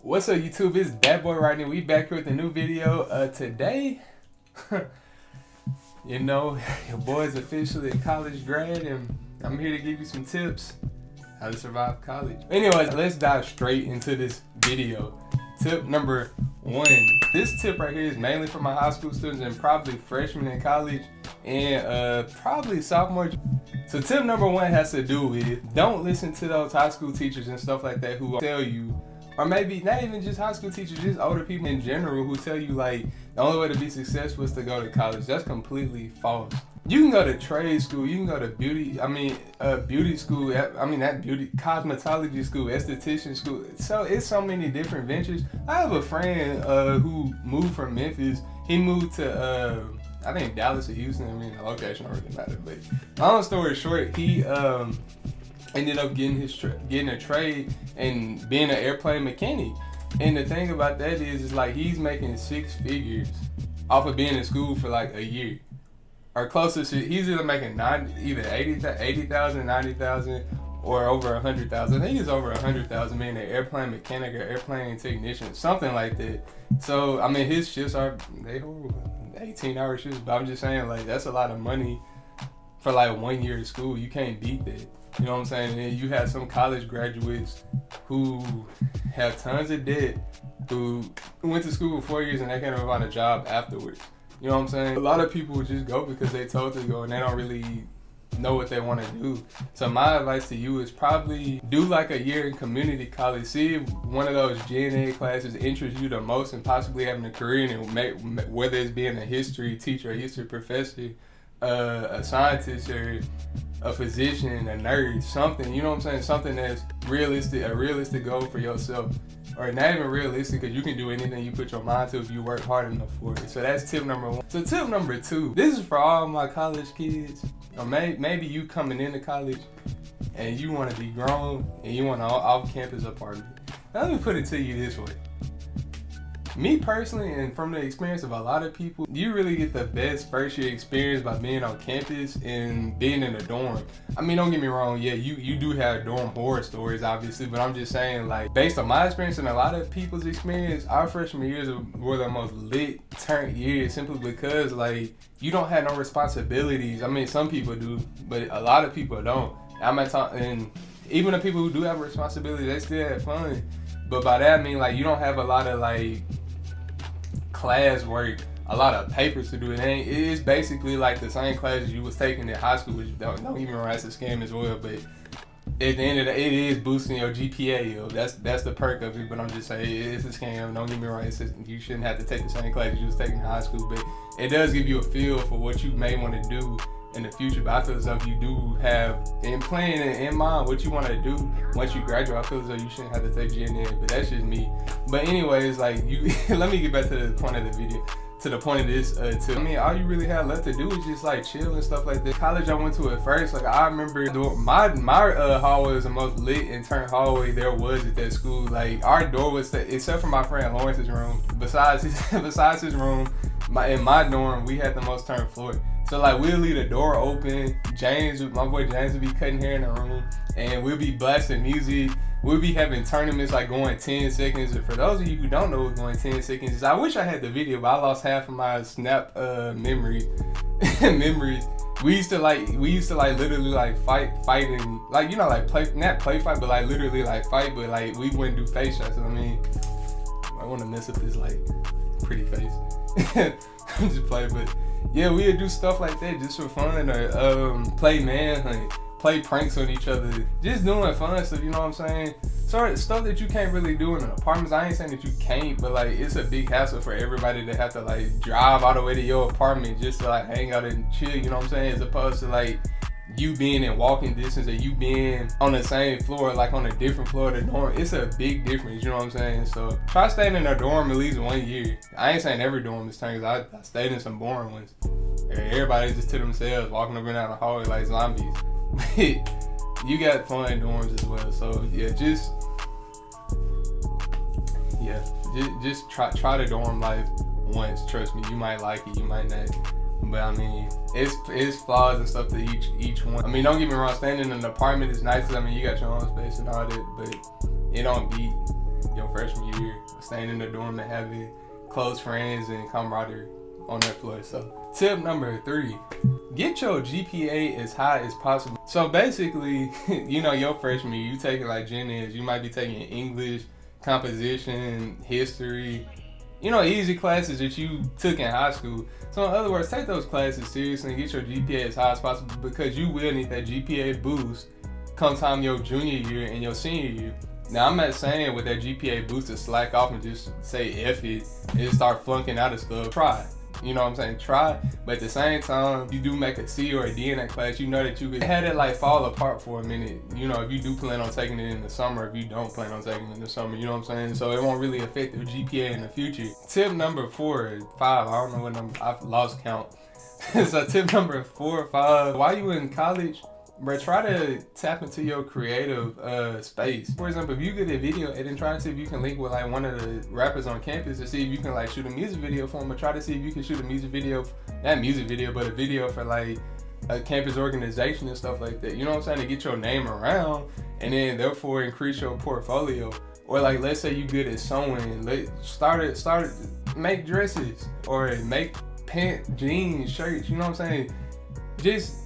What's up, YouTube? It's Bad Boy right now. We back here with a new video. Today, you know, your boy's officially a college grad, and I'm here to give you some tips how to survive college. Anyways, let's dive straight into this video. Tip number one. This tip right here is mainly for my high school students and probably freshmen in college and probably sophomore. So tip number one has to do with don't listen to those high school teachers and stuff like that who tell you, or maybe not even just high school teachers, just older people in general who tell you like the only way to be successful is to go to college. That's completely false. You can go to trade school, you can go to beauty school, cosmetology school, esthetician school. So it's so many different ventures. I have a friend who moved from Memphis. He moved to I think Dallas or Houston. I mean, the location don't really matter. But long story short, he ended up getting a trade and being an airplane mechanic. And the thing about that is like he's making 6 figures off of being in school for like a year. Or closer to, he's either making either 80,000, 90,000, or over 100,000. I think it's over 100,000 being an airplane mechanic or airplane technician, something like that. So I mean, his shifts they horrible, 18-hour shifts. But I'm just saying, like, that's a lot of money for like 1 year of school. You can't beat that. You know what I'm saying? And you have some college graduates who have tons of debt, who went to school for 4 years and they can't even find a job afterwards. You know what I'm saying? A lot of people just go because they told to go and they don't really know what they want to do. So my advice to you is probably do like a year in community college. See if one of those Gen Ed classes interests you the most and possibly having a career in it, whether it's being a history teacher, a history professor, a scientist, or a physician, a nurse, something, you know what I'm saying? Something that's realistic, a realistic goal for yourself. Or not even realistic, because you can do anything you put your mind to if you work hard enough for it. So that's tip number one. So tip number two, this is for all my college kids, or maybe you coming into college and you want to be grown and you want an off-campus apartment. Now, let me put it to you this way. Me personally, and from the experience of a lot of people, you really get the best first year experience by being on campus and being in a dorm. I mean, don't get me wrong, yeah, you do have dorm horror stories, obviously, but I'm just saying, like, based on my experience and a lot of people's experience, our freshman years were the most lit, turned years, simply because, like, you don't have no responsibilities. I mean, some people do, but a lot of people don't. And even the people who do have responsibilities, they still have fun. But by that I mean, like, you don't have a lot of, like, class work, a lot of papers to do. It's basically like the same classes you was taking in high school, which don't get me wrong, that's a scam as well. But at the end of the day, it is boosting your GPA. Yo. That's the perk of it. But I'm just saying, it's a scam. Don't get me wrong. You shouldn't have to take the same classes you was taking in high school. But it does give you a feel for what you may want to do in the future. But I feel as though you do have in plan in mind what you want to do once you graduate. I feel as though you shouldn't have to take Gen Ed, but that's just me. But anyways, like, you let me get back to the point of the video, to the point of this tip. I mean, all you really have left to do is just like chill and stuff like that. College I went to at first, like, I remember my hallway was the most lit and turned hallway there was at that school. Like, our door was, except for my friend Lawrence's room, besides his room, in my dorm, we had the most turned floor. So like, we'll leave the door open. My boy James would be cutting hair in the room, and we'll be blasting music. We'll be having tournaments like going 10 seconds. And for those of you who don't know what's going 10 seconds, I wish I had the video, but I lost half of my Snap memories. We used to literally like fighting, like, you know, like not play fight, but like literally like fight, but like we wouldn't do face shots. I mean, I want to mess up this like pretty face. Just play, but yeah, we would do stuff like that just for fun, or play manhunt, play pranks on each other, just doing fun stuff, you know what I'm saying? Sort of stuff that you can't really do in an apartment. I ain't saying that you can't, but like, it's a big hassle for everybody to have to like drive all the way to your apartment just to like hang out and chill, you know what I'm saying? As opposed to like you being in walking distance, or you being on the same floor, like on a different floor of the dorm. It's a big difference, you know what I'm saying? So try staying in a dorm at least 1 year. I ain't saying every dorm is turned, because I stayed in some boring ones. Everybody's just to themselves, walking up and down the hallway like zombies. You got fun dorms as well. So yeah, just try the dorm life once. Trust me, you might like it, you might not. But I mean, it's flaws and stuff to each one. I mean, don't get me wrong, staying in an apartment is nice. I mean, you got your own space and all that, but it don't beat your freshman year. staying in the dorm and having close friends and camaraderie on that floor. So tip number 3, get your GPA as high as possible. So basically, you know, your freshman year, you taking like gen eds, you might be taking English, composition, history, you know, easy classes that you took in high school. So in other words, take those classes seriously and get your GPA as high as possible, because you will need that GPA boost come time your junior year and your senior year. Now, I'm not saying with that GPA boost to slack off and just say F it and just start flunking out of stuff. Try. You know what I'm saying? Try. But at the same time, if you do make a C or a D in that class, you know that you could have it like fall apart for a minute. You know, if you do plan on taking it in the summer, if you don't plan on taking it in the summer, you know what I'm saying? So it won't really affect your GPA in the future. Tip number 4, 5, I don't know what number, I've lost count. So tip number 4 or 5, while you in college, bro, try to tap into your creative space. For example, if you get a video editing, try to see if you can link with like one of the rappers on campus to see if you can like shoot a music video for them, or try to see if you can shoot a music video, not music video, but a video for like a campus organization and stuff like that. You know what I'm saying? To get your name around and then therefore increase your portfolio. Or like, let's say you good at sewing, start make dresses or make pants, jeans, shirts, you know what I'm saying? Just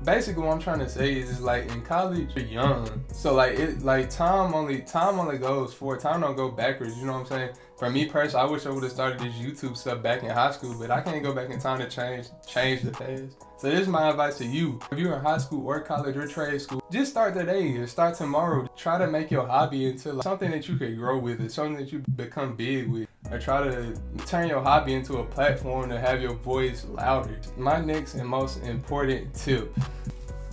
basically what I'm trying to say is like in college you're young, so like time only goes forward, time don't go backwards, you know what I'm saying? For me personally, I wish I would have started this YouTube stuff back in high school, but I can't go back in time to change the past. So this is my advice to you. If you're in high school or college or trade school, just start today or start tomorrow. Try to make your hobby into like something that you could grow with, or something that you become big with, or try to turn your hobby into a platform to have your voice louder. My next and most important tip: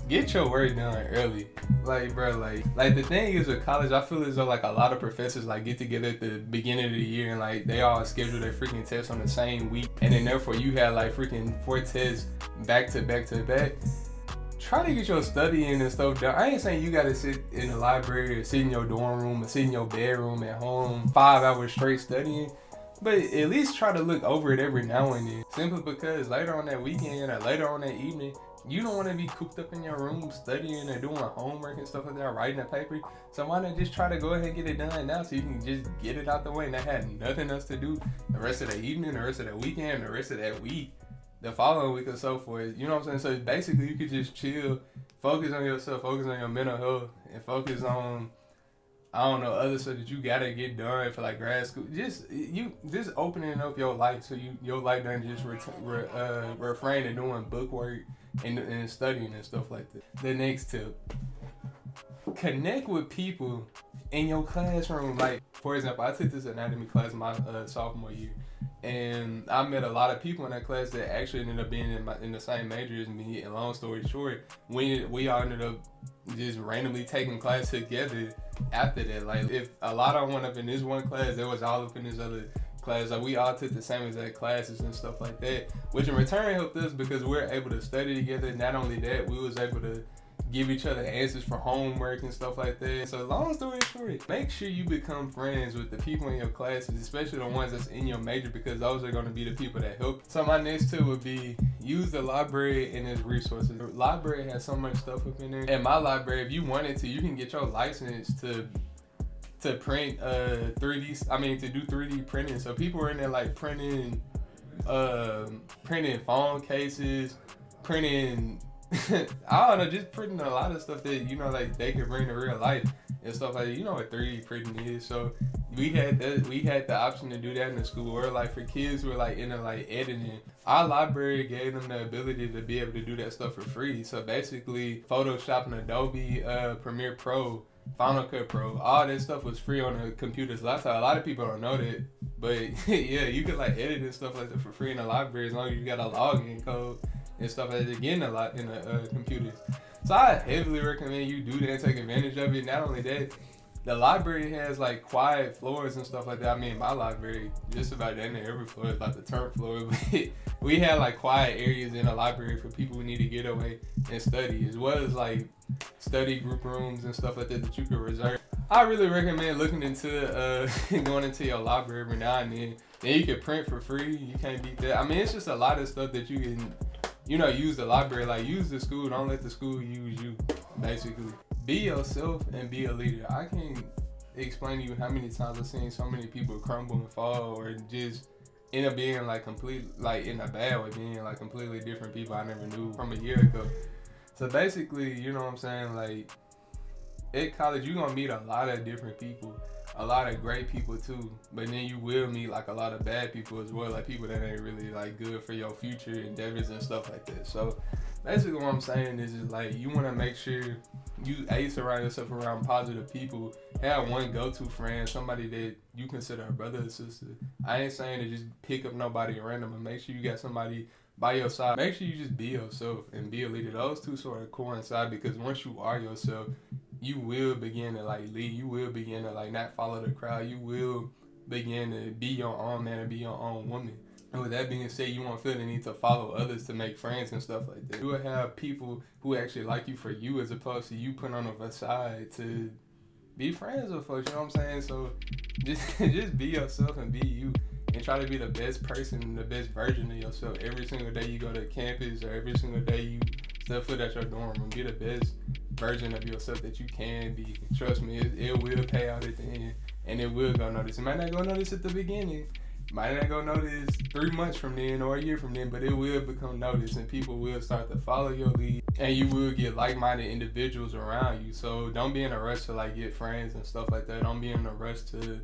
get your work done early. Like, bro, like the thing is with college, I feel as though like a lot of professors like get together at the beginning of the year and like they all schedule their freaking tests on the same week, and then therefore you have like freaking 4 tests back to back to back. Try to get your studying and stuff done. I ain't saying you gotta sit in the library or sit in your dorm room or sit in your bedroom at home 5 hours straight studying, but at least try to look over it every now and then. Simply because later on that weekend or later on that evening, you don't want to be cooped up in your room studying or doing homework and stuff like that, writing a paper. So why not just try to go ahead and get it done now, so you can just get it out the way and not have nothing else to do the rest of the evening, the rest of the weekend, the rest of that week, the following week or so forth. You know what I'm saying? So basically you could just chill, focus on yourself, focus on your mental health, and focus on, I don't know, other stuff that you gotta get done for like grad school. Just opening up your life, so your life doesn't just refrain to doing book work and studying and stuff like that. The next tip: connect with people in your classroom. Like, for example, I took this anatomy class my sophomore year, and I met a lot of people in that class that actually ended up being in the same major as me. And long story short, we all ended up just randomly taking class together after that. Like, if a lot of went up in this one class, they was all up in this other class. Like, we all took the same exact classes and stuff like that, which in return helped us because we were able to study together. Not only that, we was able to give each other answers for homework and stuff like that. So long story short, make sure you become friends with the people in your classes, especially the ones that's in your major, because those are going to be the people that help. So my next tip would be use the library and its resources. The library has so much stuff up in there. In my library, if you wanted to, you can get your license to print 3D, to do 3D printing. So people are in there like printing phone cases, printing I don't know, just printing a lot of stuff that, you know, like they could bring to real life and stuff like that. You know what 3D printing is. So we had the option to do that in the school. Or like for kids who are like into like editing, our library gave them the ability to be able to do that stuff for free. So basically Photoshop and Adobe Premiere Pro, Final Cut Pro, all that stuff was free on the computer's laptop. A lot of people don't know that, but yeah, you could like edit and stuff like that for free in the library as long as you got a login code and stuff like that, getting a lot in the computers. So I heavily recommend you do that and take advantage of it. Not only that, the library has like quiet floors and stuff like that. I mean, my library, just about down there, every floor is like the turn floor. But we had like quiet areas in the library for people who need to get away and study, as well as like study group rooms and stuff like that you could reserve. I really recommend looking into going into your library every now and then. Then you can print for free. You can't beat that. I mean, it's just a lot of stuff that you can, you know, use the library. Like, use the school. Don't let the school use you, basically. Be yourself and be a leader. I can explain to you how many times I've seen so many people crumble and fall, or just end up being like like in a bad way, being like completely different people I never knew from a year ago. So basically, you know what I'm saying, like at college you're gonna meet a lot of different people, a lot of great people too, but then you will meet like a lot of bad people as well, like people that ain't really like good for your future endeavors and stuff like that. So basically what I'm saying is like you want to make sure you surround yourself around positive people. Have one go-to friend, somebody that you consider a brother or sister. I ain't saying to just pick up nobody random, but make sure you got somebody by your side. Make sure you just be yourself and be a leader. Those two sort of coincide, because once you are yourself, you will begin to like lead. You will begin to like not follow the crowd. You will begin to be your own man and be your own woman. And with that being said, you won't feel the need to follow others to make friends and stuff like that. You will have people who actually like you for you, as opposed to you putting on a facade to be friends with folks. You know what I'm saying? So just be yourself and be you, and try to be the best person and the best version of yourself every single day you go to campus, or every single day you step foot at your dorm room. Be the best version of yourself that you can be. Trust me, it will pay out at the end, and it will go notice. It might not go notice at the beginning, might not go notice 3 months from then or a year from then, but it will become noticed, and people will start to follow your lead, and you will get like-minded individuals around you. So don't be in a rush to like get friends and stuff like that. Don't be in a rush to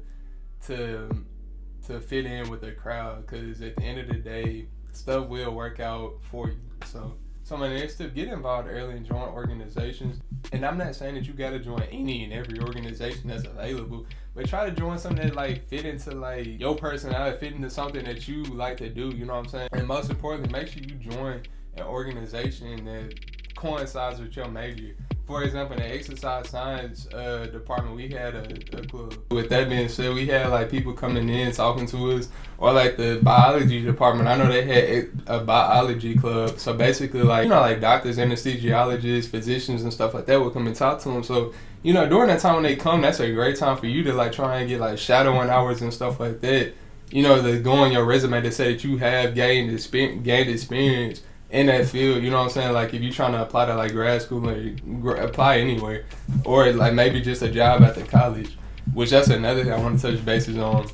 fit in with the crowd, because at the end of the day, stuff will work out for you. So my next tip, get involved early and join organizations. And I'm not saying that you gotta join any and every organization that's available, but try to join something that like fit into like your personality, fit into something that you like to do, you know what I'm saying? And most importantly, make sure you join an organization that coincides with your major. For example, in the exercise science department, we had a club. With that being said, we had like people coming in talking to us, or like the biology department. I know they had a biology club. So basically, like, you know, like doctors, anesthesiologists, physicians, and stuff like that would come and talk to them. So, you know, during that time when they come, that's a great time for you to like try and get like shadowing hours and stuff like that. You know, to go on your resume to say that you have gained experience in that field. You know what I'm saying? Like if you're trying to apply to like grad school or apply anywhere, or like maybe just a job at the college, which that's another thing I want to touch bases on.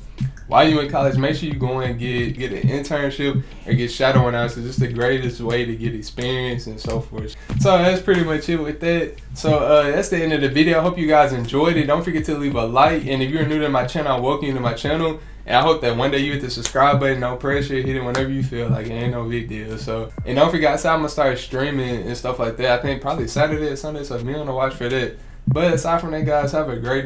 While you in college, make sure you go and get an internship or get shadowing hours. It's the greatest way to get experience and so forth. So that's pretty much it with that. So that's the end of the video. I hope you guys enjoyed it. Don't forget to leave a like, and if you're new to my channel, I welcome you to my channel. And I hope that one day you hit the subscribe button, no pressure, hit it whenever you feel like it, ain't no big deal. So, and don't forget, I'm gonna start streaming and stuff like that. I think probably Saturday or Sunday, so be on the watch for that. But aside from that, guys, have a great day.